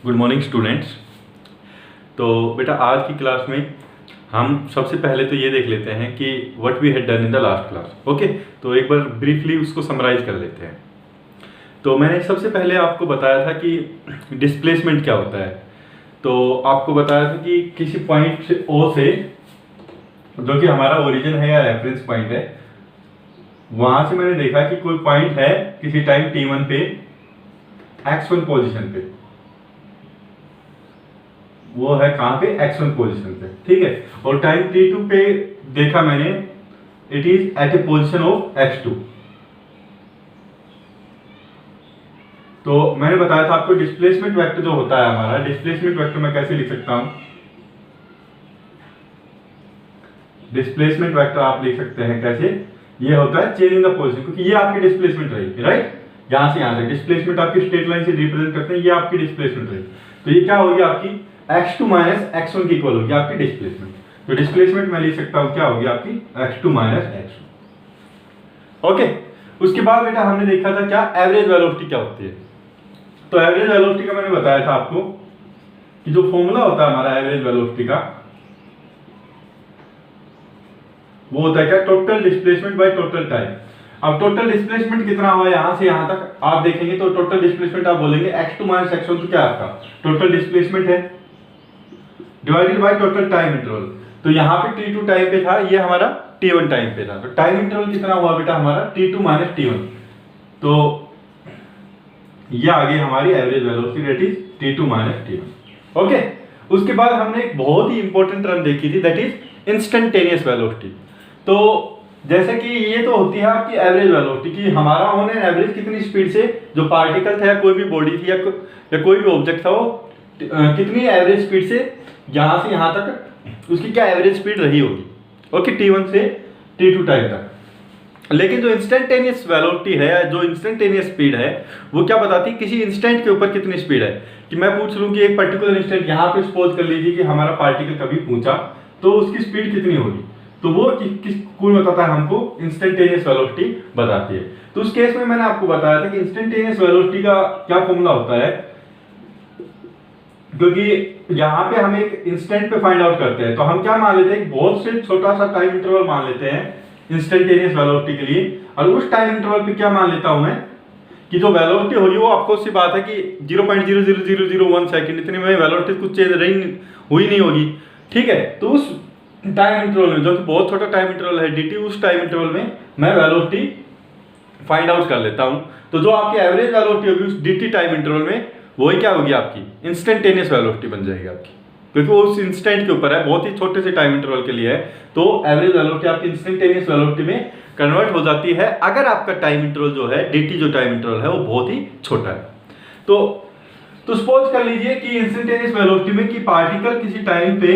Good morning students. तो बेटा आज की क्लास में हम सबसे पहले तो ये देख लेते हैं कि what we had done in the last class. Okay, तो एक बार ब्रीफली उसको समराइज कर लेते हैं। तो मैंने सबसे पहले आपको बताया था कि डिस्प्लेसमेंट क्या होता है। तो आपको बताया था कि किसी पॉइंट ओ से, जो कि हमारा ओरिजिन है या रेफरेंस पॉइंट है, वहां से मैंने देखा कि कोई पॉइंट है किसी टाइम t1 पे x1 पोजीशन पे, वो है कहां पे, x1 पोजीशन पे, ठीक है। और टाइम t2 पे देखा मैंने, it is at a position of x2। तो मैंने बताया था आपको डिस्प्लेसमेंट वेक्टर जो होता है हमारा, डिस्प्लेसमेंट वेक्टर मैं कैसे लिख सकता हूं। डिस्प्लेसमेंट वेक्टर आप लिख सकते हैं कैसे, ये होता है चेंज इन द पोजीशन, क्योंकि ये आपकी डिस्प्लेसमेंट रहेगी, राइट। यहां से यहां तक डिस्प्लेसमेंट आपकी स्ट्रेट लाइन से रिप्रेजेंट करते हैं, ये आपकी डिस्प्लेसमेंट रहेगी। तो ये क्या होगी आपकी x2 माइनस x1 की इक्वल होगी आपकी डिस्प्लेसमेंट। तो डिस्प्लेसमेंट मैं लिख सकता हूं क्या होगी आपकी x2 माइनस x1। ओके, उसके बाद बेटा हमने देखा था क्या, एवरेज वेलोसिटी क्या होती है। तो एवरेज वेलोसिटी का मैंने बताया था आपको कि जो फॉर्मूला होता है हमारा एवरेज वेलोसिटी का, वो होता है क्या, total displacement by total time. अब टोटल डिस्प्लेसमेंट कितना हुआ यहां से यहां तक आप देखेंगे तो टोटल डिस्प्लेसमेंट आप बोलेंगे x2 माइनस x1, तो क्या आपका टोटल डिस्प्लेसमेंट है divided by total time interval. तो यहाँ पे t2 टाइम पे था, ये हमारा t1 टाइम पे था। तो टाइम इंटरवल कितना हुआ बेटा हमारा t2 माइनस t1। तो ये आ गई हमारी average velocity, that is t2 minus t1। Okay, उसके बाद हमने एक बहुत ही इंपॉर्टेंट टर्म देखी थी, दैट इज इंस्टेंटेनियस वेलोसिटी। तो जैसे कि ये तो होती है आपकी एवरेज वेलोसिटी, कि हमारा ऑन एन एवरेज कितनी स्पीड से जो पार्टिकल था या कोई भी बॉडी थी या कोई भी ऑब्जेक्ट था, वो कितनी एवरेज स्पीड से यहां से यहां तक उसकी क्या एवरेज स्पीड रही होगी। ओके, t1 से t2 टाइम तक। लेकिन जो इंस्टेंटेनियस वेलोसिटी है, जो इंस्टेंटेनियस स्पीड है, वो क्या बताती है किसी इंस्टेंट के ऊपर कितनी स्पीड है। कि मैं पूछ लूं कि एक पर्टिकुलर इंस्टेंट यहाँ पे सपोज कर लीजिए कि हमारा पार्टिकल कभी पहुंचा, तो उसकी स्पीड कितनी होगी, तो वो किस कौन बताता है हमको, इंस्टेंटेनियस वेलोसिटी बताती है। तो उस केस में मैंने आपको बताया था कि इंस्टेंटेनियस वेलोसिटी का क्या फॉर्मूला होता है, क्योंकि यहाँ पे हम एक इंस्टेंट पे फाइंड आउट करते हैं, तो हम क्या मान लेते हैं, बहुत से छोटा सा टाइम इंटरवल मान लेते हैं इंस्टेंटेनियस वेलोसिटी के लिए। और उस टाइम इंटरवल पे क्या मान लेता हूं मैं, कि जो वेलोसिटी होगी वो आपको सी बात है कि 0.00001 सेकंड, इतने में वेलोसिटी कुछ चेंज हुई नहीं होगी, ठीक है। तो उस टाइम इंटरवल में, जो कि बहुत छोटा टाइम इंटरवल है dt, उस टाइम इंटरवल में मैं वेलोसिटी फाइंड आउट कर लेता हूं। तो जो आपकी एवरेज वेलोसिटी होगी उस dt टाइम इंटरवल में, वही क्या होगी आपकी इंस्टेंटेनियस वेलोसिटी बन जाएगी आपकी, क्योंकि वो उस इंस्टेंट के ऊपर है, बहुत ही छोटे से टाइम इंटरवल के लिए है। तो एवरेज वेलोसिटी आपकी इंस्टेंटेनियस वेलोसिटी में कन्वर्ट हो जाती है अगर आपका टाइम इंटरवल जो है, dt जो टाइम इंटरवल है, वो बहुत ही छोटा है। तो सपोज कर लीजिए कि इंस्टेंटेनियस वेलोसिटी में कि पार्टिकल किसी टाइम पे,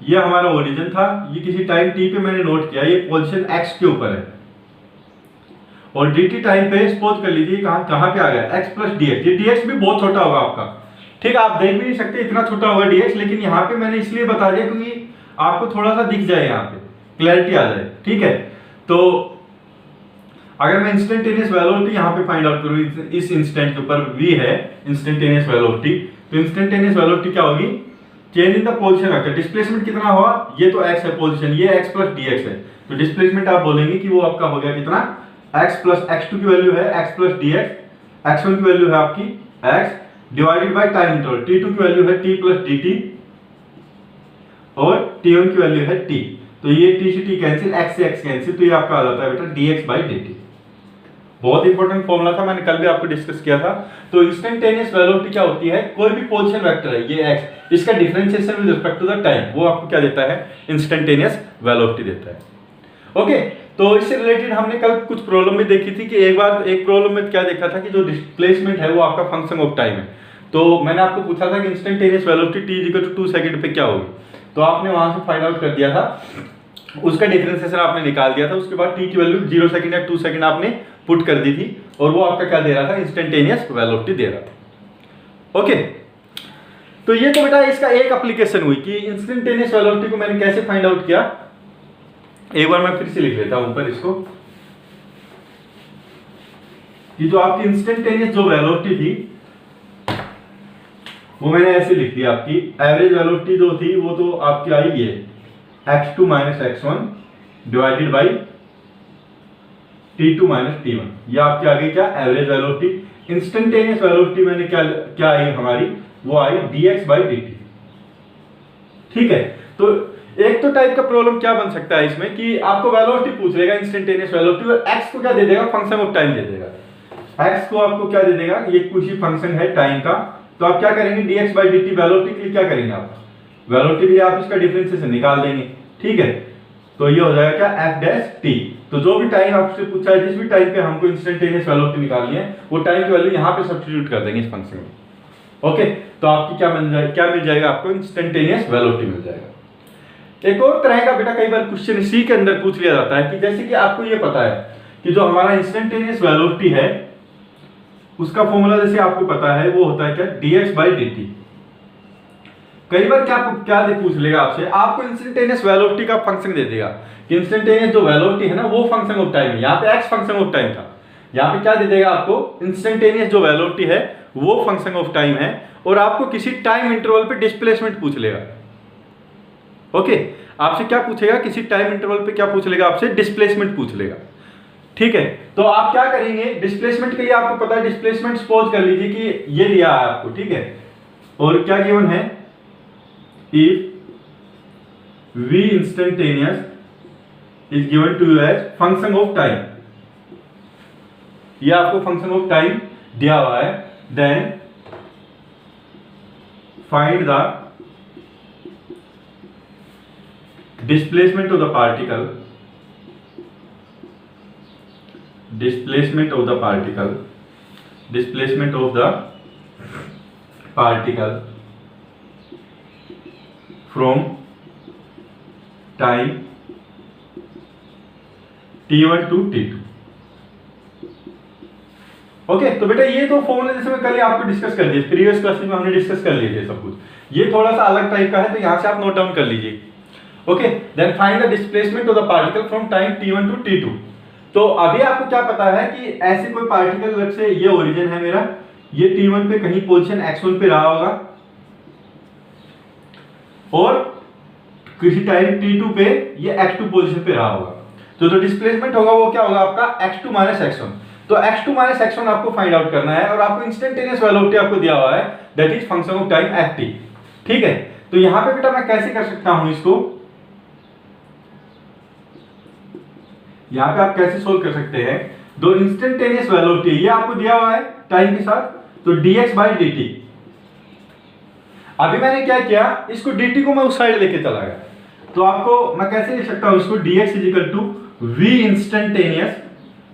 ये हमारा ओरिजिन था, ये किसी टाइम t पे मैंने नोट किया, ये पोजीशन x के ऊपर है, और dt टाइम पे सपोज कर लीजिए कहां पे आ गया, x प्लस dx। ये dx भी बहुत छोटा होगा आपका, ठीक है, आप देख भी नहीं सकते इतना छोटा होगा dx, लेकिन यहाँ पे मैंने इसलिए बता दिया क्योंकि आपको थोड़ा सा दिख जाए, यहाँ पे क्लैरिटी आ जाए, ठीक है। तो अगर मैं इंस्टेंटेनियस वेलोसिटी यहाँ पे फाइंड आउट करूँ, इस इंस्टेंट के ऊपर v है इंस्टेंटेनियस वेलोसिटी, तो इंस्टेंटेनियस वेलोसिटी क्या होगी, change in the position vector. Displacement कितना हुआ, ये तो x है पोजीशन, ये x प्लस dx है, तो डिस्प्लेसमेंट आप बोलेंगे कि वो आपका हो गया कितना, x प्लस x2 की वैल्यू है x प्लस dx, x1 की वैल्यू है आपकी x divided by time interval, t2 की वैल्यू है t प्लस dt और t1 की वैल्यू है t। तो ये t से t कैंसिल, x से x कैंसिल, तो ये आपका आ जाता है बेटा dx बाय dt। बहुत इंपॉर्टेंट फॉर्मूला था, मैंने कल भी आपको डिस्कस किया था। तो इंस्टेंटेनियस वेलोसिटी क्या होती है, कोई भी पोजीशन वेक्टर है ये x, इसका differentiation with respect to the time, वो आपको क्या देता है, इंस्टेंटेनियस वेलोसिटी देता है। ओके, तो इससे रिलेटेड हमने कल कुछ प्रॉब्लम में देखी थी कि एक प्रॉब्लम में क्या देखा था कि जो डिस्प्लेसमेंट है वो आपका फंक्शन ऑफ टाइम है। तो मैंने आपको पूछा था कि इंस्टेंटेनियस वेलोसिटी t 2 सेकंड पे क्या होगी, तो आपने वहां से फाइंड आउट कर दिया था, उसका डिफरेंशिएशन आपने निकाल दिया था। उसके बाद t की वैल्यू 0 सेकंड या 2 सेकंड आपने पुट कर दी थी, और वो आपका क्या दे रहा था, इंस्टेंटेनियस वेलोसिटी दे रहा था। ओके, तो ये तो बेटा इसका एक एप्लीकेशन हुई कि इंस्टेंटेनियस वेलोसिटी को मैंने कैसे फाइंड आउट किया। एक बार मैं फिर से लिख लेता हूं ऊपर इसको, कि जो आपकी इंस्टेंटेनियस जो वेलोसिटी थी वो मैंने ऐसे लिख दिया, आपकी एवरेज वेलोसिटी जो थी वो तो आपकी आई है x2 minus x1 divided by t2 minus t1। ये आपकी आ गई क्या, एवरेज वेलोसिटी। इंस्टेंटेनियस वेलोसिटी मैंने क्या आई हमारी, वो आई dx बाई dt। ठीक है, तो एक तो टाइप का प्रॉब्लम क्या बन सकता है इसमें कि आपको वेलोसिटी पूछ लेगा, इंस्टेंटेनियस वेलोसिटी, और x को क्या दे देगा, फंक्शन ऑफ टाइम दे देगा। x को आपको क्या दे देगा, ये कुछ ही फंक्शन है टाइम का, तो आप क्या करेंगे, dx बाई dt वेलोसिटी के लिए क्या करेंगे, आप वेलोसिटी के लिए आप इसका डिफरेंशिएशन निकाल देंगे। ठीक है, तो ये हो जाएगा क्या, f डैश t। तो जो भी टाइम आपसे पूछा है, जिस भी टाइम पे हमको इंस्टेंटेनियस वेलोसिटी निकालनी है, वो टाइम की वैल्यू यहाँ पे सब्स्टिट्यूट कर देंगे इस फंक्शन में। ओके, तो आपकी क्या मिल जाएगा आपको, इंस्टेंटेनियस वेलोसिटी मिल जाएगा। एक और तरह का बेटा कई बार क्वेश्चन इसी के अंदर पूछ लिया जाता है कि जैसे कि आपको ये पता है कि जो हमारा इंस्टेंटेनियस वेलोसिटी है उसका फॉर्मूला जैसे आपको पता है वो होता है क्या, dx बाई dt। कई बार क्या पूछ लेगा आपसे, आपको इंस्टेंटेनियस वेलोसिटी का फंक्शन दे देगा कि इंस्टेंटेनियस जो वेलोसिटी है ना वो फंक्शन ऑफ टाइम है, यहाँ पे x फंक्शन ऑफ टाइम था, यहाँ पे क्या दे देगा आपको, इंस्टेंटेनियस जो वेलोसिटी है वो फंक्शन ऑफ टाइम है, और आपको किसी टाइम इंटरवल पे डिस्प्लेसमेंट पूछ लेगा। ओके, आपसे क्या पूछेगा, किसी टाइम इंटरवल पे क्या पूछ लेगा आपसे, डिस्प्लेसमेंट पूछ लेगा। ठीक है, तो आप क्या करेंगे, डिस्प्लेसमेंट के लिए आपको पता है, डिस्प्लेसमेंट सपोज कर लीजिए कि ये दिया है आपको, ठीक है, और क्या गिवन है, if v instantaneous is given to you as function of time, ये आपको फंक्शन ऑफ टाइम दिया हुआ है, then find the displacement of the particle, displacement of the particle from time t1 to t2। Okay, तो बेटा ये तो formula जैसे मैं कल ही आपको डिस्कस कर दिए, प्रीवियस क्लास में हमने डिस्कस कर लिए थे सब कुछ। ये थोड़ा सा अलग टाइप का है, तो यहां से आप नोट डाउन कर लीजिए। Okay, then find the displacement of the particle from time t1 to t2। तो अभी आपको क्या पता है कि ऐसे कोई पार्टिकल, लेट्स से ये ओरिजिन है मेरा, ये t1 पे कहीं पोजीशन x1 पे रहा होगा, और किसी टाइम t2 पे ये x2 पोजीशन पे रहा होगा, तो जो डिस्प्लेसमेंट होगा वो क्या होगा आपका, x2 माइनस x1। तो x2 माइनस x1 आपको फाइंड आउट करना है, और आपको इंस्टेंटेनियस वेलोसिटी आपको दिया हुआ है, that is function of time ft। ठीक है, तो यहां पे बेटा मैं कैसे कर सकता हूं इसको, यहां पे आप कैसे सोल्व कर सकते हैं, दो इंस्टेंटेनियस वेलोसिटी ये आपको दिया हुआ है टाइम के साथ, तो dx बाई dt। अभी मैंने क्या किया, इसको dt को मैं उस साइड लेके चला गया, तो आपको मैं कैसे लिख सकता हूं इसको, dx is equal to v instantaneous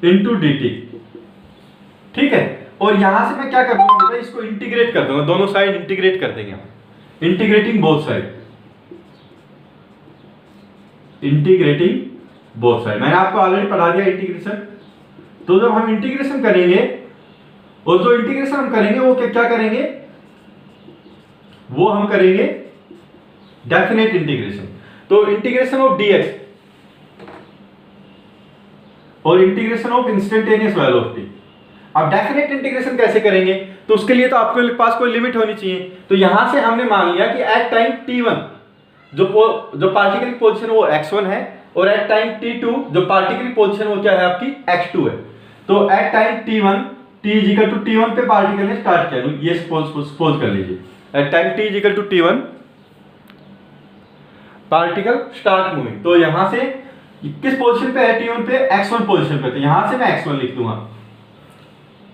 into dt। ठीक है, और यहां से मैं क्या कर दूंगा, इसको इंटीग्रेट कर दूंगा, दोनों साइड इंटीग्रेट कर देंगे, integrating both side, integrating both side. मैंने आपको ऑलरेडी पढ़ा दिया इंटीग्रेशन। तो जब हम इंटीग्रेशन करेंगे, और जो इंटीग्रेशन हम करेंगे वो क्या करेंगे, वो हम करेंगे डेफिनेट इंटीग्रेशन। तो इंटीग्रेशन ऑफ dx और इंटीग्रेशन ऑफ इंस्टेंटेनियस वेलोसिटी। अब डेफिनेट इंटीग्रेशन कैसे करेंगे, तो उसके लिए तो आपके पास कोई लिमिट होनी चाहिए। तो यहां से हमने मान लिया कि एट टाइम t1 जो पार्टिकल की पोजीशन वो x1 है, और एट टाइम t2 जो पार्टिकल की पोजीशन वो क्या है आपकी x2 है। तो at time t1 t is equal to t1 पे पार्टिकल ने स्टार्ट किया, ये सपोज कर लीजिए, at time t is equal to t1 particle start moving. तो यहां से किस पोजीशन पे है, t1 पे x1 पोजीशन पे, तो यहां से मैं x1 लिख दूंगा।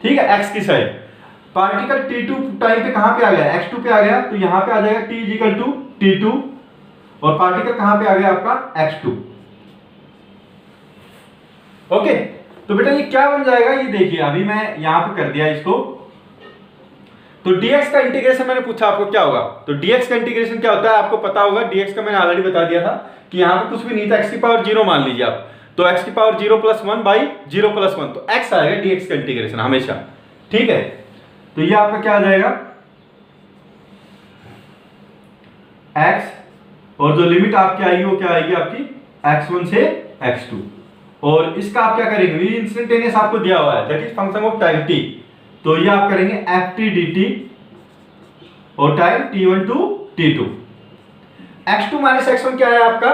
ठीक है, x की साइड, पार्टिकल t2 टाइम पे कहां पे आ गया, x2 पे आ गया, तो यहां पे आ जाएगा t is equal to t2, और पार्टिकल कहां पे आ गया आपका x2। ओके, तो बेटा ये क्या बन जाएगा, ये देखिए अभी मैं यहां पे कर दिया इसको। तो dx का इंटीग्रेशन मैंने पूछा आपको क्या होगा, तो dx का इंटीग्रेशन क्या होता है आपको पता होगा, dx का मैंने ऑलरेडी बता दिया था कि यहां पे कुछ भी नहीं था, x की पावर 0 मान लीजिए आप, तो x की पावर 0 प्लस 1 बाई 0 प्लस 1, तो x आएगा dx का इंटीग्रेशन हमेशा। ठीक है, तो ये आपका क्या आ जाएगा, x, और जो लिमिट आपकी आएगी वो क्या आएगी आपकी x1 से x2, और इसका आप क्या करेंगे, v इंस्टेंटेनियस आपको दिया हुआ है, that is function of time t, तो ये आप करेंगे ft dt और time t1 to t2। x2 minus x1 क्या है आपका,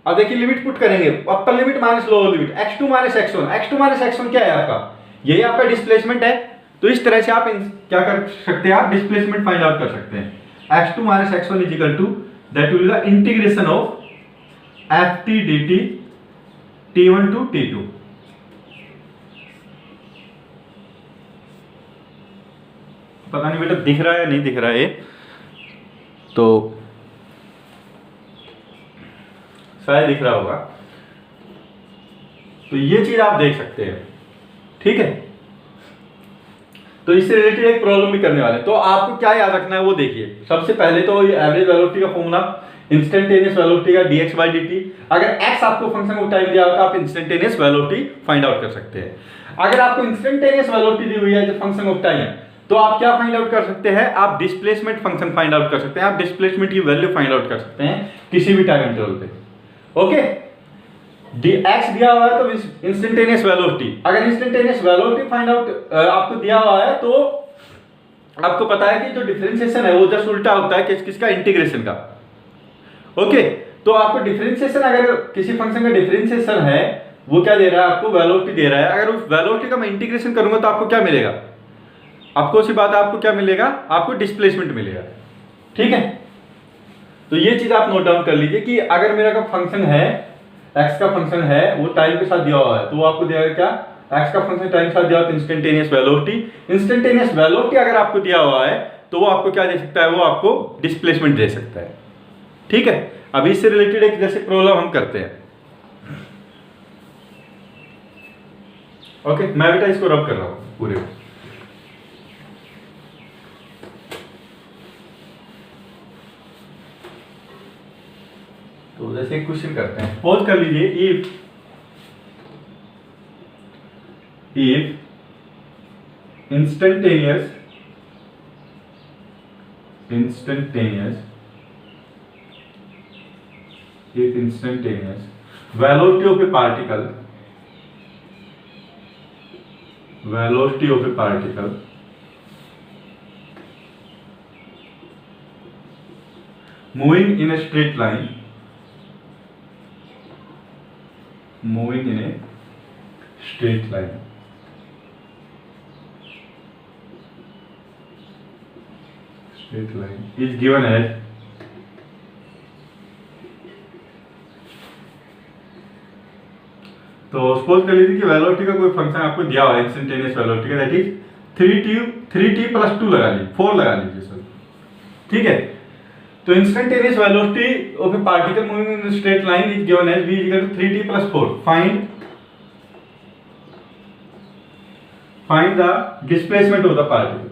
अब देखिए लिमिट पुट करेंगे, upper limit minus lower limit, x2 minus x1, x2 minus x1 क्या है आपका, यही आपका डिस्प्लेसमेंट है। तो इस तरह से आप क्या कर सकते हैं, आप डिस्प्लेसमेंट फाइंड आउट कर सकते हैं। x2 minus x1 is equal to that will be the integration of ft dt t1 to t2। पता नहीं बेटा दिख रहा है या नहीं दिख रहा है, तो शायद दिख रहा होगा। तो ये चीज आप देख सकते हैं, ठीक है। तो इससे रिलेटेड एक प्रॉब्लम भी करने वाले हैं, तो आपको क्या याद रखना है वो देखिए। सबसे पहले तो ये एवरेज वेलोसिटी का फॉर्मूला, इंस्टेंटेनियस वेलोसिटी का dx by dt। अगर x आपको फंक्शन ऑफ टाइम दिया हो तो आप इंस्टेंटेनियस वेलोसिटी फाइंड आउट कर सकते हैं। अगर आपको इंस्टेंटेनियस वेलोसिटी दी हुई है जो फंक्शन ऑफ टाइम, तो आप क्या फाइंड आउट कर सकते हैं, आप डिस्प्लेसमेंट फंक्शन फाइंड आउट कर सकते हैं, आप डिस्प्लेसमेंट की वैल्यू फाइंड आउट कर सकते हैं किसी भी टाइम इंटरवल पे। ओके, x दिया हुआ है तो इंस्टेंटेनियस वेलोसिटी, अगर इंस्टेंटेनियस वेलोसिटी फाइंड आउट आपको दिया हुआ है तो आपको पता है कि जो डिफरेंशिएशन है वो जस्ट उल्टा होता है किसका, इंटीग्रेशन का। ओके, तो आपको डिफरेंशिएशन, अगर किसी फंक्शन का डिफरेंशिएशन है वो क्या दे रहा है, आपको वेलोसिटी दे रहा है। अगर उस वेलोसिटी का मैं इंटीग्रेशन करूंगा तो आपको क्या मिलेगा, आपको उसी बात आपको क्या मिलेगा, आपको डिस्प्लेसमेंट मिलेगा। ठीक है, तो ये चीज आप नोट डाउन कर लीजिए कि अगर मेरा का फंक्शन है, x का फंक्शन है, वो टाइम के साथ दिया हुआ है, तो वो आपको देगा क्या, x का फंक्शन टाइम के साथ दिया हुआ है इंस्टेंटेनियस वेलोसिटी। इंस्टेंटेनियस वेलोसिटी अगर आपको दिया हुआ है तो वो आपको क्या दे सकता है, वो आपको डिस्प्लेसमेंट दे सकता है। ठीक है, अभी इससे रिलेटेड एक जैसे प्रॉब्लम हम करते हैं। ओके, मैं बेटा इसको रब कर रहा हूं पूरे। तो जैसे एक क्वेश्चन करते हैं, सपोज कर लीजिए if instantaneous velocity of a particle moving in a straight line is given as तो सपोज कर लीजिए कि वेलोसिटी का कोई फंक्शन आपको दिया हुआ है, इंस्टेंटेनियस वेलोसिटी का, दैट इज 3t + 2 लगा लीजिए, 4 लगा लीजिए सर। ठीक है, तो instantaneous velocity of a particle moving in straight line is given as v = 3t + 4। Find the displacement of the particle.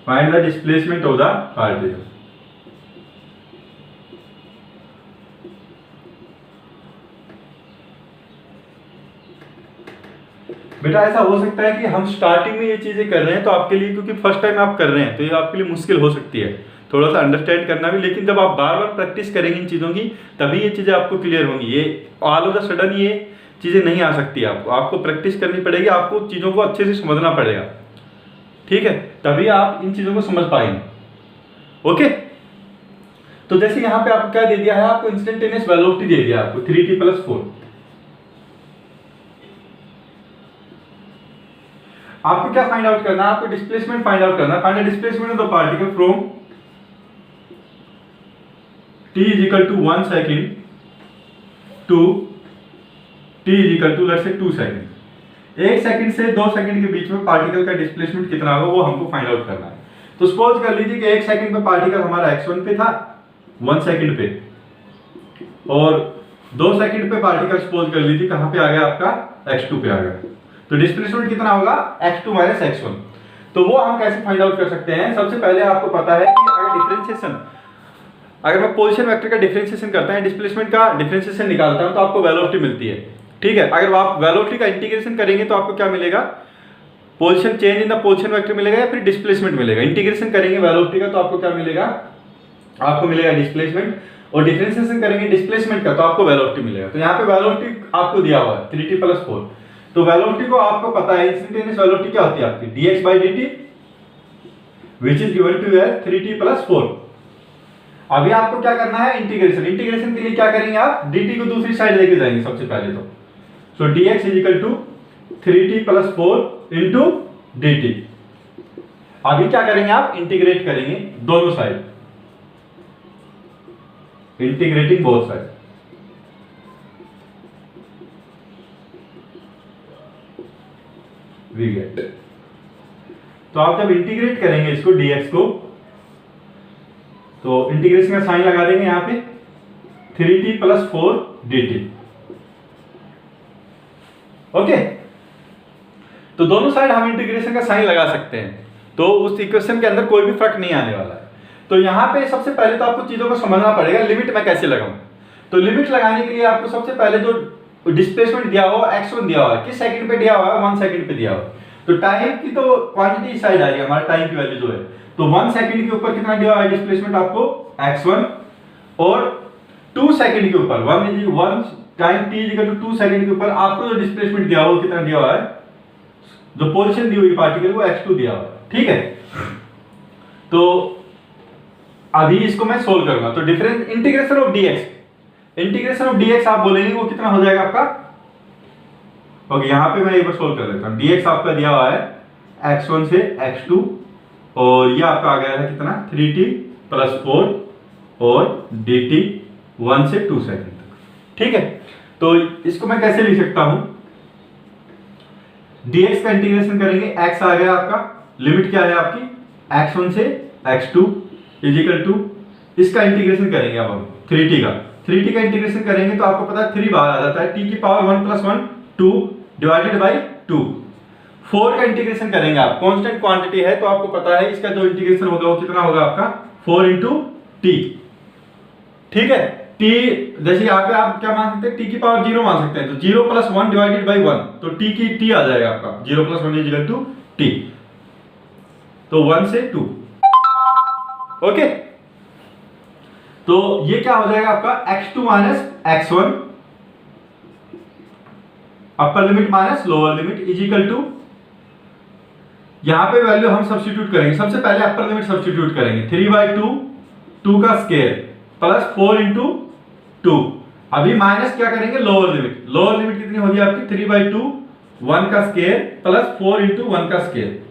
Find the displacement of the particle। बेटा ऐसा हो सकता है कि हम स्टार्टिंग में ये चीजें कर रहे हैं तो आपके लिए, क्योंकि फर्स्ट टाइम आप कर रहे हैं तो ये आपके लिए मुश्किल हो सकती है थोड़ा सा अंडरस्टैंड करना भी, लेकिन जब आप बार बार प्रैक्टिस करेंगे इन चीजों की तभी ये चीजें आपको क्लियर होंगी। ये ऑल ऑफ द सडन ये चीजें नहीं आ सकती, आपको प्रैक्टिस करनी पड़ेगी, आपको चीजों को अच्छे से समझना पड़ेगा। ठीक है, तभी आप इन चीजों को समझ पाएंगे। ओके, तो जैसे यहां पे आपको क्या दे दिया है, आपको इंस्टेंटेनियस वेलोसिटी दे दिया आपको 3t + 4। आपको क्या फाइंड आउट करना है, आपको डिस्प्लेसमेंट फाइंड आउट करना है। Find the displacement of the particle from t = 1 second to t = let's say 2 second. 1 second से 2 सेकंड के बीच में पार्टिकल का डिस्प्लेसमेंट कितना होगा वो हमको फाइंड आउट करना है। तो सपोज कर लीजिए कि 1 सेकंड पे पार्टिकल हमारा x1 पे था, 1 सेकंड पे, और 2 सेकंड पे पार्टिकल सपोज कर लीजिए कहां पे आ गया, आपका x2 पे आ गया। तो डिस्प्लेसमेंट कितना होगा, x2 - x1। तो वो हम कैसे फाइंड आउट कर सकते हैं, सबसे पहले आपको पता है कि अगर मैं पोजीशन वेक्टर का डिफरेंशिएशन करता है, डिस्प्लेसमेंट का डिफरेंशिएशन निकालता हूं तो आपको वेलोसिटी मिलती है। ठीक है, अगर आप वेलोसिटी का इंटीग्रेशन करेंगे तो आपको क्या मिलेगा, position change in the position vector मिलेगा या फिर डिस्प्लेसमेंट मिलेगा। इंटीग्रेशन करेंगे वेलोसिटी का तो आपको क्या मिलेगा, आपको मिलेगा डिस्प्लेसमेंट, और डिफरेंशिएशन करेंगे डिस्प्लेसमेंट का तो आपको वेलोसिटी मिलेगा। तो यहाँ पे वेलोसिटी आपको दिया हुआ है 3t + 4। तो वेलोसिटी को आपको पता है, इंस्टेंटेनियस वेलोसिटी क्या होती है आपकी, dx by dt which is given to you as 3t plus 4। अभी आपको क्या करना है, इंटीग्रेशन। इंटीग्रेशन के लिए क्या करेंगे आप, dt को दूसरी साइड लेके जाएंगे सबसे पहले तो। सो dx is equal to 3t plus 4 into dt। अभी क्या करेंगे आप, इंटीग्रेट करेंगे दोनों side, integrating both side. We get, तो आप जब इंटीग्रेट करेंगे इसको dx को, तो इंटीग्रेशन का साइन लगा देंगे यहां पे 3t plus 4 dt। ओके, तो दोनों साइड हम इंटीग्रेशन का साइन लगा सकते हैं, तो उस इक्वेशन के अंदर कोई भी फर्क नहीं आने वाला है। तो यहां पे सबसे पहले तो आपको चीजों को समझना पड़ेगा, लिमिट मैं कैसे लगाऊं। तो लिमिट लगाने के लिए आपको सबसे पहले जो डिस्प्लेसमेंट दिया हुआ x1 दिया हुआ है, किस सेकंड पे दिया हुआ है, 1 सेकंड पे दिया हुआ है। तो टाइम की तो क्वांटिटी इस साइड आ रही है, हमारा टाइम की वैल्यू जो है, तो 1 सेकंड के ऊपर कितना दिया हुआ है डिस्प्लेसमेंट आपको x1, और 2 सेकंड के ऊपर 1 time t equal to 2 second के ऊपर आपको जो डिस्प्लेसमेंट दिया हुआ कितना दिया हुआ है, जो पोजीशन दी हुई पार्टिकल वो x2 दिया हुआ है। ठीक है, तो अभी इसको मैं सोल्व करूंगा। तो difference integration of dx, integration of dx आप बोलेंगे वो कितना हो जाएगा आपका। ओके, यहां पे मैं एक बार सोल्व कर लेता हूं। dx आपका दिया हुआ है x1 से x2, और ये आपका आ गया है कितना 3t plus 4 और dt 1 से 2 सेकंड तक। ठीक है, तो इसको मैं कैसे लिख सकता हूं, dx का इंटीग्रेशन करेंगे, x आ गया आपका, लिमिट क्या है आपकी x1 से x2 इज इक्वल टू, इसका इंटीग्रेशन करेंगे अब हम 3t का इंटीग्रेशन करेंगे तो आपको पता है 3 बाहर आ जाता है, t की पावर 1 plus 1 2 डिवाइडेड बाई 2। 4 का इंटीग्रेशन करेंगे आप, कांस्टेंट क्वांटिटी है तो आपको पता है इसका जो इंटीग्रेशन होगा वो कितना होगा आपका 4 into t। ठीक है, t जैसे यहाँ पे आप क्या मान सकते हैं, t की पावर 0 मान सकते हैं, तो 0 plus 1 डिवाइडेड बाई 1, तो t की t आ जाएगा आपका 0 plus 1 is equal to t, तो 1 से 2। ओके, तो ये क्या हो जाएगा आपका x2 minus x1 upper limit minus lower limit is equal to, यहां पे वैल्यू हम सब्स्टिट्यूट करेंगे। सबसे पहले अपर लिमिट सब्स्टिट्यूट करेंगे, 3/2 2 का स्क्वायर प्लस 4 into 2। अभी माइनस क्या करेंगे, लोअर लिमिट। लोअर लिमिट कितनी होगी आपकी 3/2 1 का स्क्वायर प्लस 4 into 1 का स्क्वायर,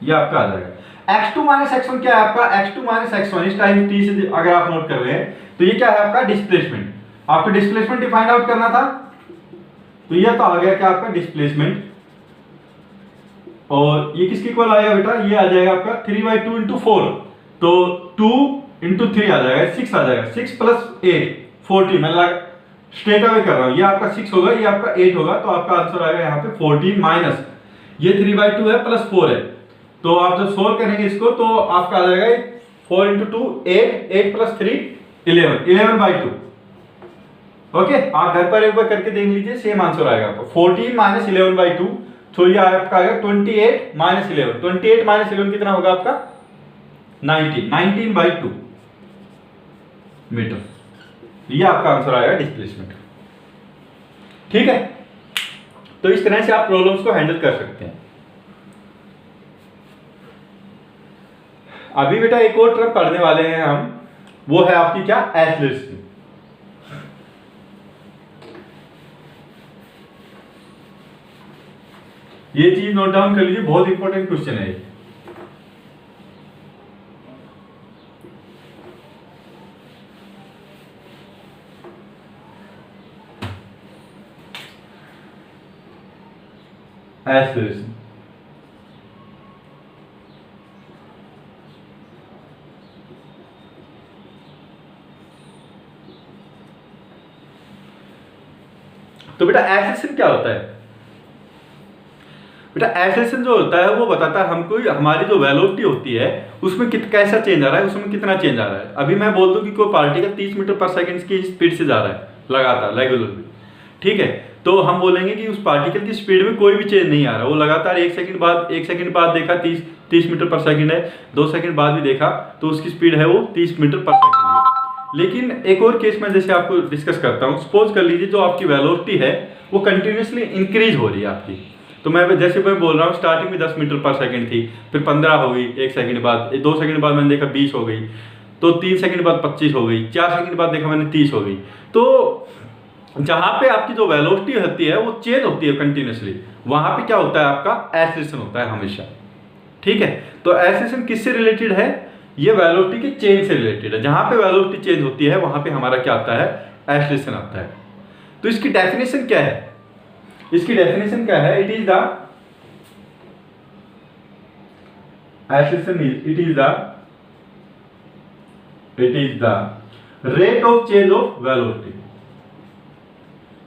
ये आपका आ जाएगा। x2 माइनस x1 क्या है आपका, x2 माइनस x1 इस टाइम t से अगर आप नोट कर रहे हैं तो ये क्या है आपका डिस्प्लेसमेंट। आपको डिस्प्लेसमेंट डिफाइंड आउट करना था, तो ये तो आ गया क्या आपका डिस्प्लेसमेंट, और ये किसके इक्वल आएगा बेटा, ये आ जाएगा आपका 3/2 into 4, तो 2 into 3 आ जाएगा, 6 आ जाएगा, 6 plus 8 14। मैं स्ट्रेट अवे कर रहा हूं, ये आपका 6 होगा, ये आपका 8 होगा, तो आपका आंसर आएगा यहाँ पे 14 माइनस ये 3/2 है प्लस 4 है, तो आप जब सोल्व करेंगे इसको तो आपका आ जाएगा 4 into 2 8, 8 plus 3 11, 11/2। ओके, आप घर पर एक बार करके देख लीजिए, सेम आंसर आएगा आपको 14 माइनस 11/2, तो ये आपका आएगा 28 माइनस 11, 28 माइनस 11 कितना होगा आपका 19, 19/2 मीटर, ये आपका आंसर आएगा डिस्प्लेसमेंट। ठीक है, तो इस तरह से आप प्रॉब्लम्स को हैंडल कर सकते हैं। अभी बेटा एक और टर्म पढ़ने वाले हैं हम, वो है आपकी क्या, एक्सेलरेशन। ये चीज नोट डाउन कर लीजिए, बहुत इंपॉर्टेंट क्वेश्चन है ये। एक्सेलरेशन, तो बेटा एक्सेलरेशन क्या होता है, बेटा एक्सेलरेशन जो होता है वो बताता है हमको हमारी जो वेलोसिटी होती है उसमें कैसा चेंज आ रहा है, उसमें कितना चेंज आ रहा है। अभी मैं बोल दूं कि कोई पार्टिकल 30 मीटर पर सेकंड की स्पीड से जा रहा है लगातार रेगुलरली, ठीक है, तो हम बोलेंगे कि उस पार्टिकल की स्पीड में कोई भी चेंज नहीं आ रहा, वो लगातार 1 सेकंड बाद देखा 30 मीटर पर सेकंड है, 2 सेकंड बाद भी देखा तो उसकी स्पीड है वो 30 मीटर पर सेकंड है। लेकिन एक और केस में जैसे आपको डिस्कस करता हूँ, सपोज कर लीजिए जो आपकी वेलोसिटी है वो कंटिन्यूसली इंक्रीज हो रही है आपकी। तो मैं जैसे मैं बोल रहा हूँ स्टार्टिंग में 10 मीटर पर सेकंड थी, फिर 15 हो गई, 1 सेकंड बाद, 2 सेकंड बाद मैंने देखा 20 हो गई, तो 3 सेकंड बाद 25 हो गई, 4 सेकंड बाद देखा मैंने 30 हो गई। तो जहाँ पे आपकी जो वेलोसिटी होती है वो चेंज होती है कंटिन्यूसली, वहाँ पे क्या होता है आपका एक्सेलरेशन होता है हमेशा। ठीक है, तो एक्सेलरेशन किससे रिलेटेड है? ये वेलोसिटी के चेंज से रिलेटेड है। जहाँ पे वेलोसिटी चेंज होती है वहाँ पे हमारा क्या आता है? एक्सेलरेशन आता है। तो इसकी डेफिनेशन क्या है? इसकी डेफिनेशन क्या है? It is the acceleration it is the rate of change of velocity,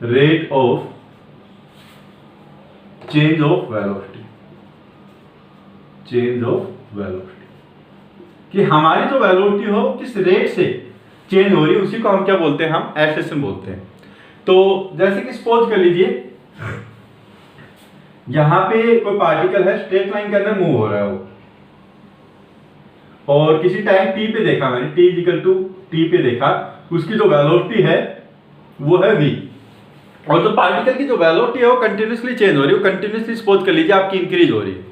rate of change of velocity, change of velocity, कि हमारी जो वेलोसिटी हो किस रेट से चेंज हो रही है उसी को हम क्या बोलते हैं? हम एक्सेलरेशन बोलते हैं। तो जैसे कि सपोज कर लीजिए यहां पे कोई पार्टिकल है, स्ट्रेट लाइन के अंदर मूव हो रहा है वो, और किसी टाइम t पे देखा मैंने, t इक्वल टू t पे देखा, उसकी जो वेलोसिटी है वो है v, और जो पार्टिकल की जो वेलोसिटी है वो कंटिन्यूसली चेंज हो रही है, वो कंटिन्यूसली सपोज कर लीजिए आपकी इंक्रीज हो रही है।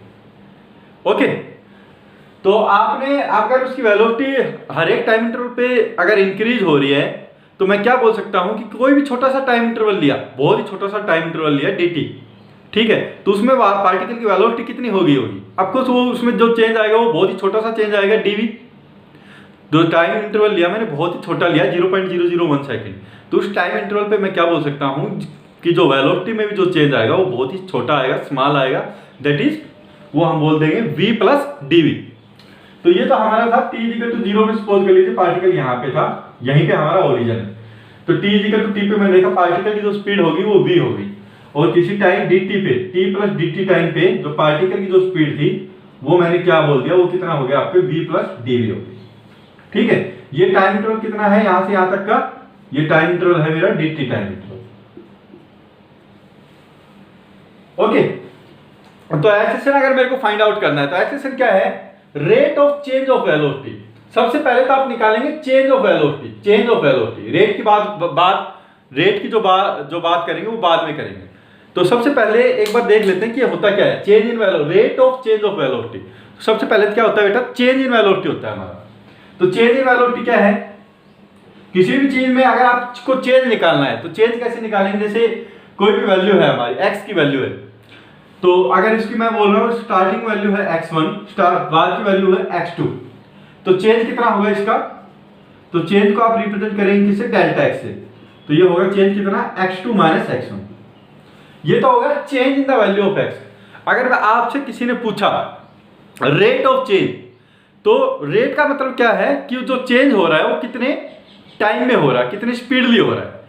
ओके, तो आपने अगर उसकी वेलोसिटी हर एक टाइम इंटरवल पे अगर इंक्रीज हो रही है तो मैं क्या बोल सकता हूं कि कोई भी छोटा सा टाइम इंटरवल लिया, बहुत ही छोटा सा टाइम इंटरवल लिया dt, ठीक है, तो उसमें पार्टिकल की वेलोसिटी कितनी होगी? आपको वो उसमें जो चेंज आएगा वो बहुत ही छोटा सा चेंज आएगा dv। जो टाइम इंटरवल लिया मैंने बहुत ही छोटा लिया 0.001 सेकंड, तो उस टाइम इंटरवल पे मैं क्या बोल सकता हूं कि जो वेलोसिटी में भी जो चेंज आएगा वो बहुत ही छोटा आएगा, स्मॉल आएगा, दैट इज वो हम बोल देंगे v प्लस dv। तो ये तो हमारा था t इक्वल टू 0 पे सपोज कर लीजिए पार्टिकल यहाँ पे था, यहीं पे हमारा ओरिजिन है, तो t इक्वल टू t पे मैंने देखा पार्टिकल की जो स्पीड होगी वो v होगी, और किसी टाइम dt पे t प्लस dt टाइम पे जो पार्टिकल की जो स्पीड थी वो मैंने क्या बोल दिया, वो कितना हो गया आपके v प्लस dv हो गई। ठीक है, ये टाइम इंटरवल कितना है यहां से यहां तक का? ये टाइम इंटरवल है मेरा dt टाइम इंटरवल। ओके, तो एक्सेलरेशन अगर मेरे को फाइंड आउट करना है तो एक्सेलरेशन क्या है? Rate of change of velocity. सबसे पहले तो आप निकालेंगे change of velocity, change of velocity, rate की बात रेट की जो बात करेंगे वो बाद में करेंगे। तो सबसे पहले एक बार देख लेते हैं कि होता क्या है change in velocity, rate of change of velocity. सबसे पहले क्या होता है बेटा? चेंज इन वेलोसिटी होता है हमारा। तो चेंज इन वेलोसिटी क्या है? किसी भी चीज में अगर आपको चेंज निकालना है तो चेंज कैसे निकालेंगे? जैसे कोई भी वैल्यू है हमारी, x की वैल्यू है, तो अगर इसकी मैं बोल रहा हूँ स्टार्टिंग वैल्यू है x1, बाद की वैल्यू है x2, तो चेंज कितना होगा इसका? तो चेंज को आप रिप्रेजेंट करेंगे किससे? डेल्टा x से, तो ये होगा चेंज कितना? x2 minus x1। ये तो होगा change in the value of x। अगर मैं आपसे किसी ने पूछा रेट ऑफ चेंज, तो रेट का मतलब क्या है कि जो चेंज हो रहा है वो कितने टाइम में हो रहा है, कितने स्पीडली हो रहा है।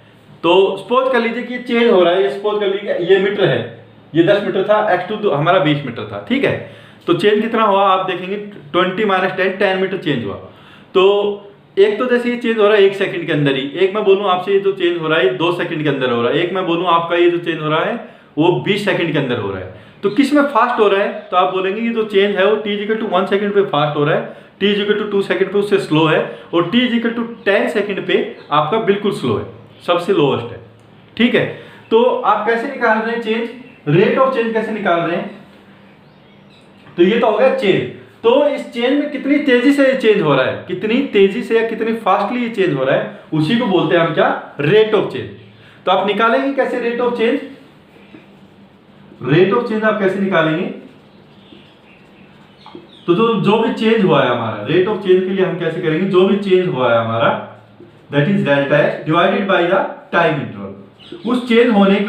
तो सपोज कर लीजिए कि चेंज हो रहा है, सपोज कर लीजिए ये मीटर है, ये 10 मीटर था, x2 हमारा 20 मीटर था, ठीक है, तो चेंज कितना हुआ आप देखेंगे 20 माइनस 10 मीटर चेंज हुआ। तो एक तो जैसे ये चेंज हो रहा है 1 सेकंड के अंदर ही, एक मैं बोलूं आपसे ये जो चेंज हो रहा है 2 सेकंड के अंदर हो रहा है, एक मैं बोलूं आपका ये जो चेंज हो रहा है वो 20 सेकंड के अंदर हो रहा है। तो किस में फास्ट हो रहा है? तो आप बोलेंगे ये जो चेंज है वो t इक्वल टू 1 सेकंड पे फास्ट हो रहा है, t इक्वल टू 2 सेकंड पे उससे स्लो है, और t इक्वल टू 10 सेकंड पे आपका बिल्कुल स्लो है, सबसे लोएस्ट है। ठीक है, तो आप कैसे निकाल रहे हैं चेंज? रेट ऑफ चेंज कैसे निकाल रहे हैं? तो ये तो हो गया चेंज। तो इस चेंज में कितनी तेजी से ये चेंज हो रहा है, कितनी तेजी से या कितनी फास्टली ये चेंज हो रहा है, उसी को बोलते हैं हम क्या? Rate of change. तो आप निकालेंगे कैसे rate of change? Rate of change आप कैसे निकालेंगे? तो जो भी चेंज हुआ है हमारा, रेट ऑफ चेंज के लिए हम कैसे करेंगे? जो भी चेंज हुआ है हमारा that is delta x divided by the time interval. उस चेंज होने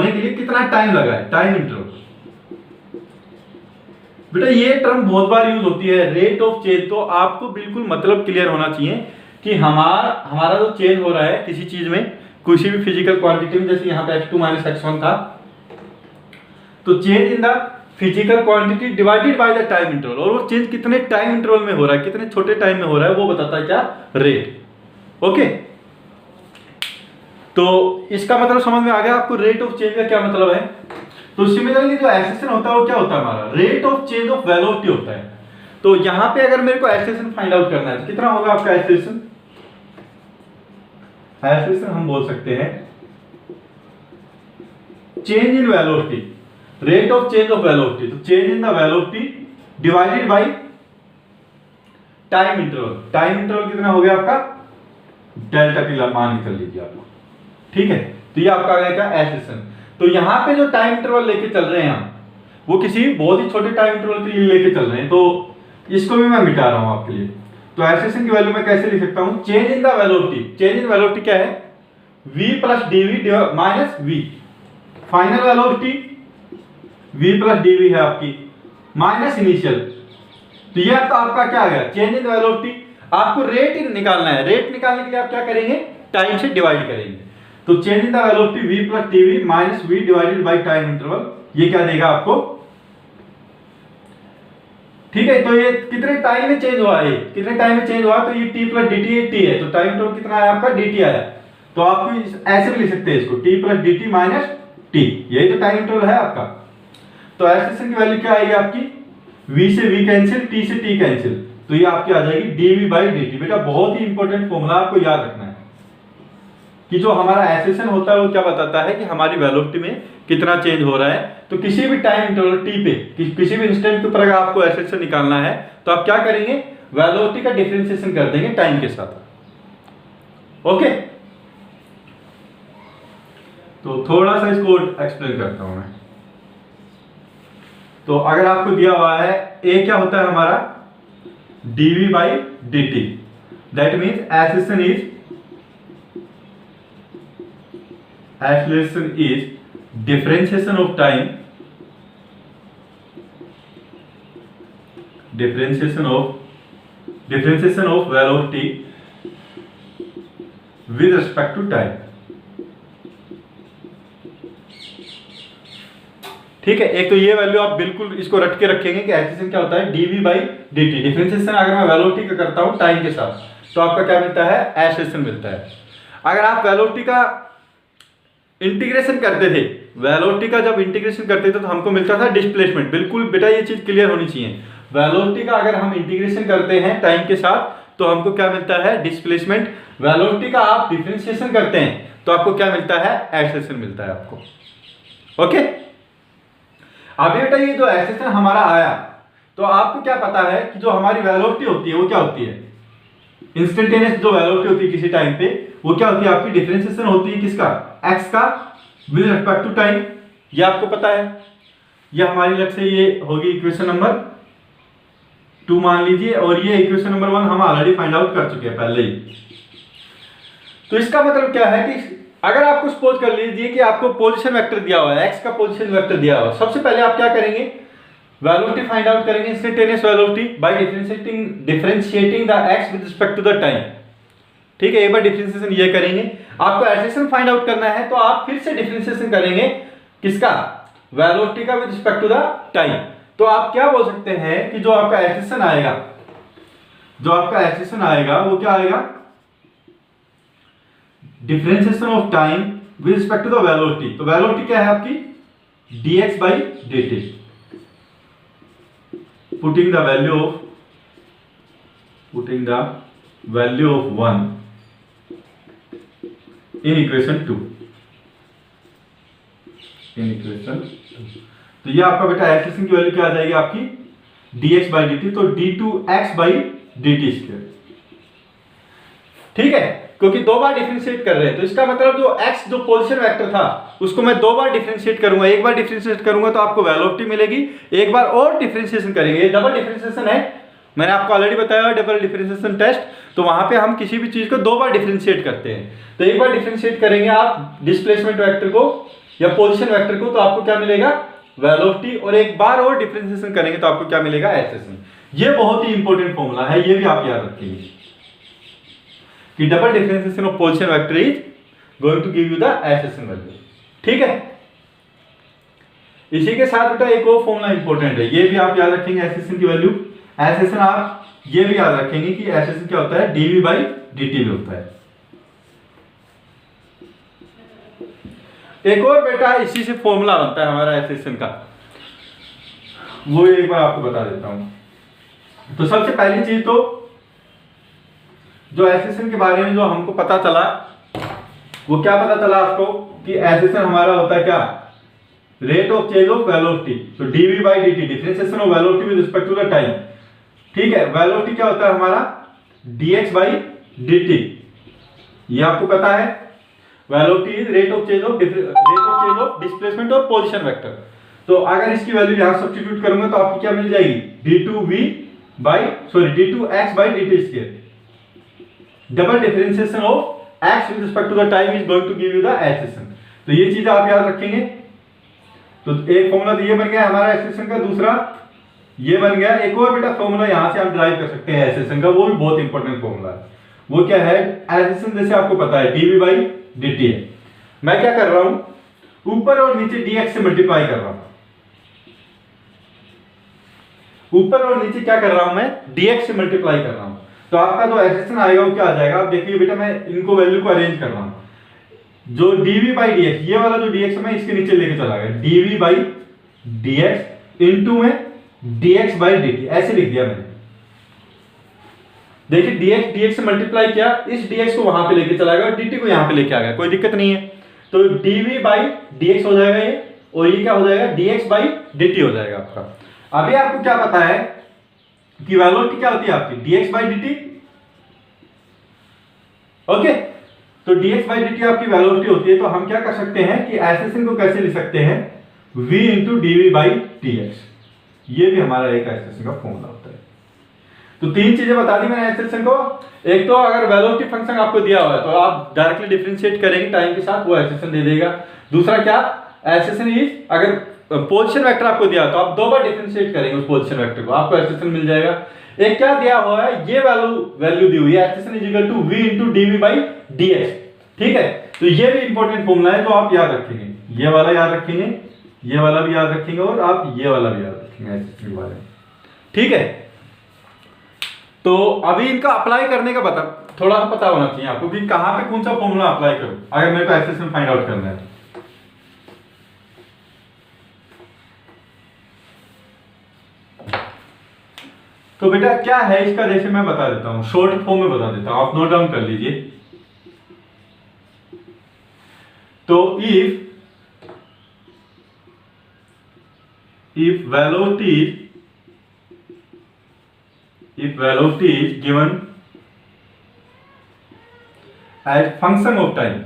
के लिए कितना टाइम लगा है, टाइम इंटरवल। बेटा ये टर्म बहुत बार यूज होती है रेट ऑफ चेंज, तो आपको बिल्कुल मतलब क्लियर होना चाहिए कि हमारा जो चेंज हो रहा है किसी चीज में, किसी भी फिजिकल क्वांटिटी में, जैसे यहाँ पे x2 माइनस x1 था, तो change in the physical quantity divided by the time interval, और वो चेंज कितने टाइम इंटरवल में हो रहा है, कितने छोटे टाइम में हो रहा है, वो बताता है क्या? रेट। ओके, तो इसका मतलब समझ में आ गया आपको रेट ऑफ चेंज का क्या मतलब है। तो सिमिलरली जो एक्सेलरेशन होता है वो क्या होता है हमारा? Rate of change of velocity होता है। तो यहां पे अगर मेरे को एक्सेलरेशन फाइंड आउट करना है तो कितना होगा आपका एक्सेलरेशन? एक्सेलरेशन हम बोल सकते हैं change in velocity, rate of change of velocity, तो change in the velocity divided by time interval. Time interval कितना हो गया आपका, डेल्टा टी मान निकल लीजिए आप लोग, ठीक है। तो ये आपका आ गया क्या, एसेशन। तो यहां पे जो टाइम इंटरवल लेके चल रहे हैं हम, वो किसी बहुत ही छोटे टाइम इंटरवल के लिए लेके चल रहे हैं, तो इसको भी मैं मिटा रहा हूं आपके लिए। तो एसेशन की वैल्यू मैं कैसे लिख सकता हूं, change in the velocity, change in velocity क्या है, v plus dv minus v, final velocity v plus dv है आपकी, माइनस इनिशियल। तो ये आपका क्या आ गया, चेंज इन वेलोसिटी। आपको रेट निकालना है, रेट निकालने के लिए आप क्या करेंगे, टाइम से डिवाइड करेंगे। तो change in the velocity v plus dv minus v divided by time interval, ये क्या देगा आपको, ठीक है। तो ये कितने टाइम में चेंज हुआ है, कितने टाइम में चेंज हुआ, तो ये t प्लस dt t है, तो टाइम इंटरवल कितना आया आपका, dt आया। तो आप ऐसे भी लिख सकते हैं इसको, t plus dt minus t, यही तो टाइम इंटरवल है आपका। तो एसेशन की वैल्यू क्या आएगी आपकी, v से v कैंसिल, t से t कैंसिल, तो ये आपकी आ जाएगी dv बाई dt। बेटा बहुत ही इंपॉर्टेंट फॉर्मूला आपको याद रखना है कि जो हमारा एसेशन होता है वो क्या बताता है कि हमारी वेलोसिटी में कितना चेंज हो रहा है। तो किसी भी टाइम इंटरवल t पे, किसी भी इंस्टेंट के ऊपर अगर आपको एसेशन निकालना है तो आप क्या करेंगे, वेलोसिटी का डिफरेंशिएशन कर देंगे टाइम के साथ। ओके, तो थोड़ा सा इसको एक्सप्लेन करता हूं मैं। तो अगर आपको दिया हुआ है a क्या होता है हमारा, dv by dt, that means एसेशन is differentiation of time, differentiation of velocity with respect to time, ठीक है। एक तो ये वैल्यू आप बिल्कुल इसको रट के रखेंगे कि एसेशन क्या होता है, dv बाई dt, डिफरेंशिएशन अगर मैं वेलोसिटी का करता हूं टाइम के साथ तो आपका क्या मिलता है, एसेशन मिलता है। अगर आप वेलोसिटी का इंटीग्रेशन करते थे, वेलोसिटी का जब इंटीग्रेशन करते थे तो हमको मिलता था डिस्प्लेसमेंट। बिल्कुल बेटा ये चीज क्लियर होनी चाहिए, वेलोसिटी का अगर हम इंटीग्रेशन करते हैं टाइम के साथ तो हमको क्या मिलता है, डिस्प्लेसमेंट। वेलोसिटी का आप डिफरेंशिएशन करते हैं तो आपको क्या मिलता है, एसेशन मिलता है आपको। ओके, अभी बेटा ये जो एसेशन हमारा आया तो आपको क्या पता है कि जो हमारी वेलोसिटी होती है वो क्या होती है, इंस्टेंटेनियस जो वेलोसिटी होती है किसी टाइम पे वो क्या होती है आपकी, डिफरेंशिएशन होती है किसका, x का विद रिस्पेक्ट टू टाइम, ये आपको पता है। ये हमारी लग से ये होगी इक्वेशन नंबर 2 मान लीजिए, और ये इक्वेशन नंबर 1 हम ऑलरेडी फाइंड आउट कर चुके हैं पहले ही। तो इसका मतलब क्या है कि अगर आपको सपोज कर लीजिए कि आपको पोजीशन वेक्टर दिया हुआ है, x का पोजीशन वेक्टर दिया हुआ है, सबसे पहले आप क्या करेंगे, वेलोसिटी फाइंड आउट करेंगे, instantaneous velocity by differentiating the x with respect to the time, ठीक है। एक बार डिफरेंशिएशन ये करेंगे, आपको एसेशन फाइंड आउट करना है तो आप फिर से डिफरेंशिएशन करेंगे किसका, वेलोसिटी का with respect to the time. तो आप क्या बोल सकते हैं कि जो आपका एसेशन आएगा, जो आपका एसेशन आएगा वो क्या आएगा, differentiation of time with respect to the velocity. तो वेलोसिटी क्या है आपकी, dx by dt, putting the value of 1 in equation 2, तो ये आपका बेटा एसेशन की वैल्यू क्या आ जाएगी आपकी, dx बाई dt, तो d2x बाई dt स्क्वायर, ठीक है। क्योंकि दो बार डिफरेंशिएट कर रहे हैं तो इसका मतलब जो x जो पोजीशन वेक्टर था उसको मैं दो बार डिफरेंशिएट करूंगा, एक बार डिफरेंशिएट करूंगा तो आपको वेलोसिटी मिलेगी, एक बार और डिफरेंशिएशन करेंगे, ये डबल डिफरेंशिएशन है, मैंने आपको ऑलरेडी बताया डबल डिफरेंशिएशन टेस्ट। तो वहां पे हम किसी भी चीज को दो बार डिफरेंशिएट करते हैं, तो एक बार डिफरेंशिएट करेंगे आप डिस्प्लेसमेंट वेक्टर को या पोजीशन वेक्टर को तो आपको क्या मिलेगा, वेलोसिटी, और एक बार और डिफरेंशिएशन करेंगे तो आपको क्या मिलेगा, एसेशन। ये बहुत ही इंपॉर्टेंट फॉर्मूला है, ये भी आप याद रखेंगे कि double differentiation of position vector is going to give you the एसेशन वैल्यू, ठीक है। इसी के साथ बेटा एक और फॉर्मूला इंपॉर्टेंट है, ये भी आप याद रखेंगे, एसेशन की वैल्यू, एसेशन आप ये भी याद रखेंगे कि एसेशन क्या होता है, dv बाई dt भी होता है। एक और बेटा इसी से फॉर्मूला बनता है हमारा एसेशन का, वो एक बार आपको बता देता हूं। तो सबसे पहली चीज तो जो एसेशन के बारे में जो हमको पता चला वो क्या पता चला आपको कि एसेशन हमारा होता है क्या, rate of change of velocity, तो dv by dt differentiation of velocity with respect to the time. ठीक है, वेलोसिटी क्या होता है हमारा dx by dt, ये आपको पता है। Velocity is rate of change of displacement और पोजीशन वेक्टर। तो अगर इसकी वैल्यू यहां सब्स्टिट्यूट करूंगा तो आपको क्या मिल जाएगी, d2x by dt square. Double differentiation of x with respect to the time is going to give you the acceleration. तो ये चीज आप याद रखेंगे। तो एक फॉर्मूला तो ये बन गया हमारा एक्सेशन का, दूसरा ये बन गया। एक और बेटा फॉर्मूला यहां से हम ड्राइव कर सकते हैं एक्सेशन का, वो भी बहुत इंपॉर्टेंट फॉर्मूला है। वो क्या है, एक्सेशन जैसे आपको पता है dv by dt है। मैं क्या कर रहा हूं, ऊपर और नीचे dx से मल्टीप्लाई कर रहा हूं। ऊपर और नीचे क्या कर रहा हूं मैं, dx से मल्टीप्लाई कर रहा हूं। तो आपका जो एक्सेशन आएगा वो क्या आ जाएगा, आप देखिए बेटा मैं इनको वैल्यू को अरेंज कर रहा हूं। जो dv by dx, ये वाला जो dx मैं इसके नीचे लेके चला गया, dv by dx इनटू में dx by dt, ऐसे लिख दिया मैंने। देखिए dx से मल्टीप्लाई किया, इस dx को वहां पे लेके चला गया और dt को यहां पे लेके आ गया, कोई दिक्कत नहीं है। तो dv by dx हो जाएगा ये, और ये क्या हो जाएगा, dx by dt हो जाएगा आपका। अभी आपको क्या पता है कि वेलोसिटी क्या होती है आपकी, dx by dt। ओके, तो dx by dt आपकी वेलोसिटी होती है। तो हम क्या कर सकते हैं कि एक्सेशन को कैसे लिख सकते हैं, v into dv by dx। ये भी हमारा एक एक्सेशन का फॉर्मूला होता है। तो तीन चीजें बता दी मैंने एक्सेशन को। एक तो अगर वेलोसिटी फंक्शन आपको दिया हुआ है तो आप डायरेक्टली डिफरेंशिएट करेंगे टाइम के साथ, वो एक्सेशन दे देगा। दूसरा क्या, एक्सेशन इज अगर पोजीशन वेक्टर आपको दिया तो आप दो बार डिफरेंशिएट करेंगे उस पोजीशन वेक्टर को, आपको एक्सेशन मिल जाएगा। एक क्या दिया हुआ है, ये वैल्यू दी हुई है, acceleration is equal to v into dv by dx। ठीक है, तो ये भी इंपॉर्टेंट फॉर्मूला है, तो आप याद रखेंगे, ये वाला याद रखेंगे, ये वाला भी याद रखेंगे, और आप ये वाला भी याद रखेंगे एक्सेशन के बारे में। ठीक है, तो अभी इनका अप्लाई करने का थोड़ा पता होना चाहिए आपको कि कहां पे कौन सा फॉर्मूला अप्लाई करूं अगर मेरे को एक्सेशन फाइंड आउट करना है। तो बेटा क्या है इसका, जैसे मैं बता देता हूं, शॉर्ट फॉर्म में बता देता हूं, आप नोट डाउन कर लीजिए। तो if velocity is given as function of time,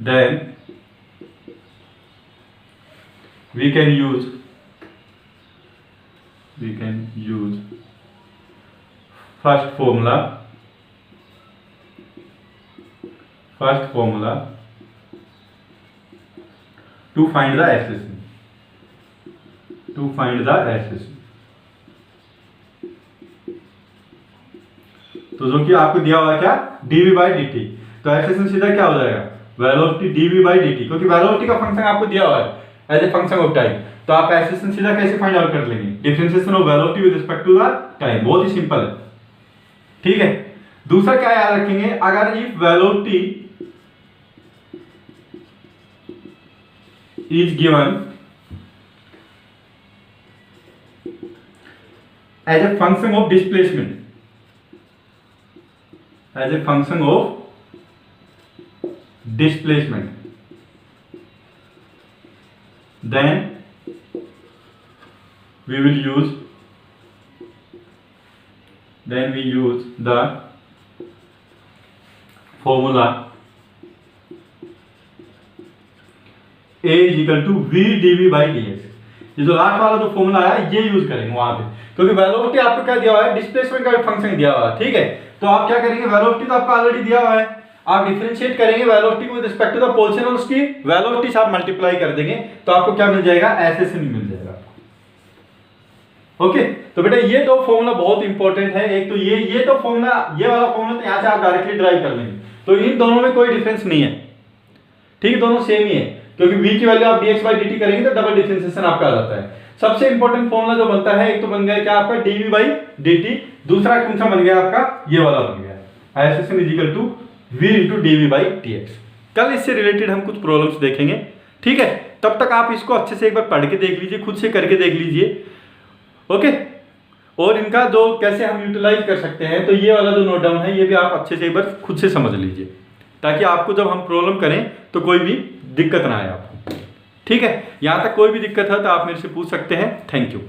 then we can use first formula to find the acceleration, तो जो कि आपको दिया हुआ है क्या, dv by dt। तो एक्सेशन सीधा क्या हो जाएगा, वेलोसिटी dv by dt, क्योंकि वेलोसिटी का फंक्शन आपको दिया हुआ है as a function of time. तो आप एक्सेशन सीधा कैसे फाइंड आउट कर लेंगे, differentiation of velocity with respect to the time, बहुत ही सिंपल है। ठीक है, दूसरा क्या याद रखेंगे, अगर if velocity is given as a function of displacement, then we use the formula A is equal to v dv by dx। ये जो लास्ट वाला जो फॉर्मूला आया ये यूज करेंगे वहां पे, क्योंकि वेलोसिटी आपको क्या दिया हुआ है, डिस्प्लेसमेंट का फंक्शन दिया हुआ है। ठीक है, तो आप क्या करेंगे, वेलोसिटी तो आपको ऑलरेडी दिया हुआ है, आप डिफरेंशिएट करेंगे velocity with respect to the position और उसकी वेलोसिटी से आप मल्टीप्लाई कर देंगे, तो आपको क्या मिल जाएगा, एक्सेशन मिल जाएगा। ओके, तो बेटा ये दो फॉर्मूला बहुत इंपॉर्टेंट है। एक तो ये तो फॉर्मूला, ये वाला फॉर्मूला तो यहां से आप डायरेक्टली ड्राइव कर लेंगे, तो इन दोनों में कोई डिफरेंस नहीं है। ठीक है, दोनों सेम ही है, क्योंकि v की वैल्यू आप dx by dt करेंगे तो डबल डिफरेंशिएशन आपका आ जाता है। सबसे इंपॉर्टेंट फॉर्मूला जो बनता है, एक तो बन गया क्या आपका dv by dt, दूसरा कौन सा बन गया आपका, ये वाला बन गया acceleration is equal to v into dv by dx। कल इससे रिलेटेड हम कुछ प्रॉब्लम्स देखेंगे। ठीक है, तब तक आप इसको अच्छे से एक बार पढ़ के देख लीजिए, खुद से करके देख लीजिए। ओके, और इनका जो कैसे हम यूटिलाइज कर सकते हैं, तो ये वाला जो नोट डाउन है ये भी आप अच्छे से एक बार खुद से समझ लीजिए, ताकि आपको जब हम प्रॉब्लम करें तो कोई भी दिक्कत ना आए आपको। ठीक है, यहाँ तक कोई भी दिक्कत है तो आप मेरे से पूछ सकते हैं। Thank you.